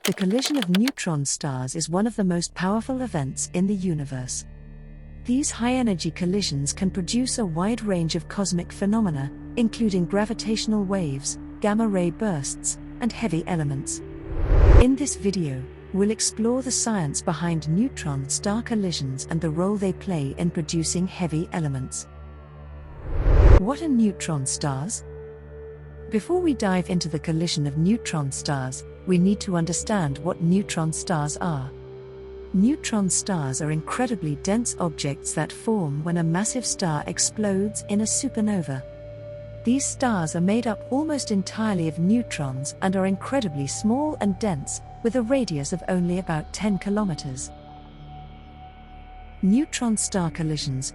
The collision of neutron stars is one of the most powerful events in the universe. These high-energy collisions can produce a wide range of cosmic phenomena, including gravitational waves, gamma-ray bursts, and heavy elements. In this video, we'll explore the science behind neutron star collisions and the role they play in producing heavy elements. What are neutron stars? Before we dive into the collision of neutron stars, we need to understand what neutron stars are. Neutron stars are incredibly dense objects that form when a massive star explodes in a supernova. These stars are made up almost entirely of neutrons and are incredibly small and dense, with a radius of only about 10 kilometers. Neutron star collisions.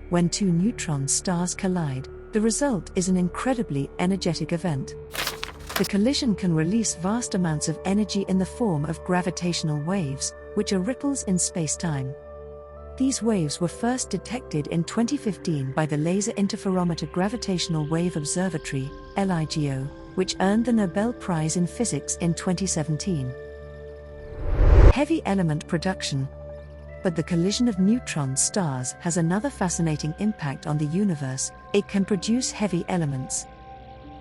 When two neutron stars collide, the result is an incredibly energetic event. The collision can release vast amounts of energy in the form of gravitational waves, which are ripples in space-time. These waves were first detected in 2015 by the Laser Interferometer Gravitational Wave Observatory, LIGO, which earned the Nobel Prize in Physics in 2017. Heavy element production. But the collision of neutron stars has another fascinating impact on the universe. It can produce heavy elements.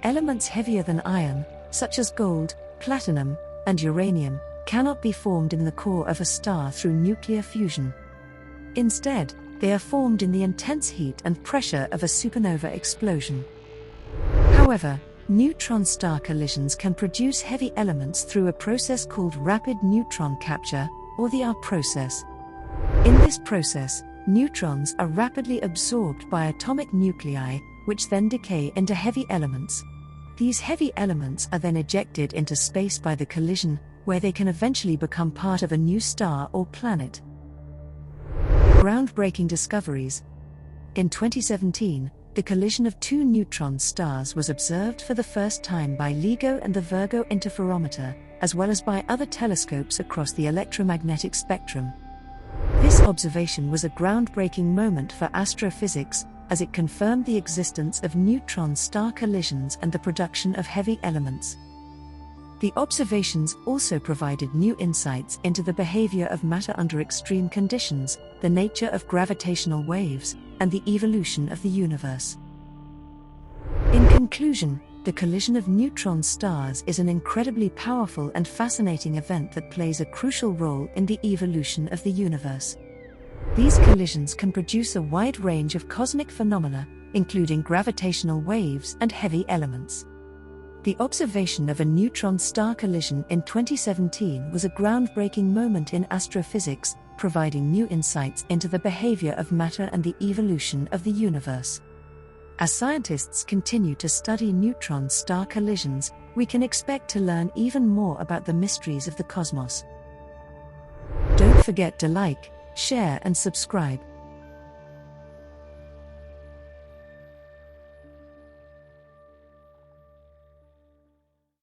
Elements heavier than iron, such as gold, platinum, and uranium, cannot be formed in the core of a star through nuclear fusion. Instead, they are formed in the intense heat and pressure of a supernova explosion. However, neutron star collisions can produce heavy elements through a process called rapid neutron capture, or the R process. In this process, neutrons are rapidly absorbed by atomic nuclei, which then decay into heavy elements. These heavy elements are then ejected into space by the collision, where they can eventually become part of a new star or planet. Groundbreaking discoveries. In 2017, the collision of two neutron stars was observed for the first time by LIGO and the Virgo Interferometer, as well as by other telescopes across the electromagnetic spectrum. This observation was a groundbreaking moment for astrophysics, as it confirmed the existence of neutron star collisions and the production of heavy elements. The observations also provided new insights into the behavior of matter under extreme conditions, the nature of gravitational waves, and the evolution of the universe. In conclusion, the collision of neutron stars is an incredibly powerful and fascinating event that plays a crucial role in the evolution of the universe. These collisions can produce a wide range of cosmic phenomena, including gravitational waves and heavy elements. The observation of a neutron star collision in 2017 was a groundbreaking moment in astrophysics, providing new insights into the behavior of matter and the evolution of the universe. As scientists continue to study neutron star collisions, we can expect to learn even more about the mysteries of the cosmos. Don't forget to like, share and subscribe.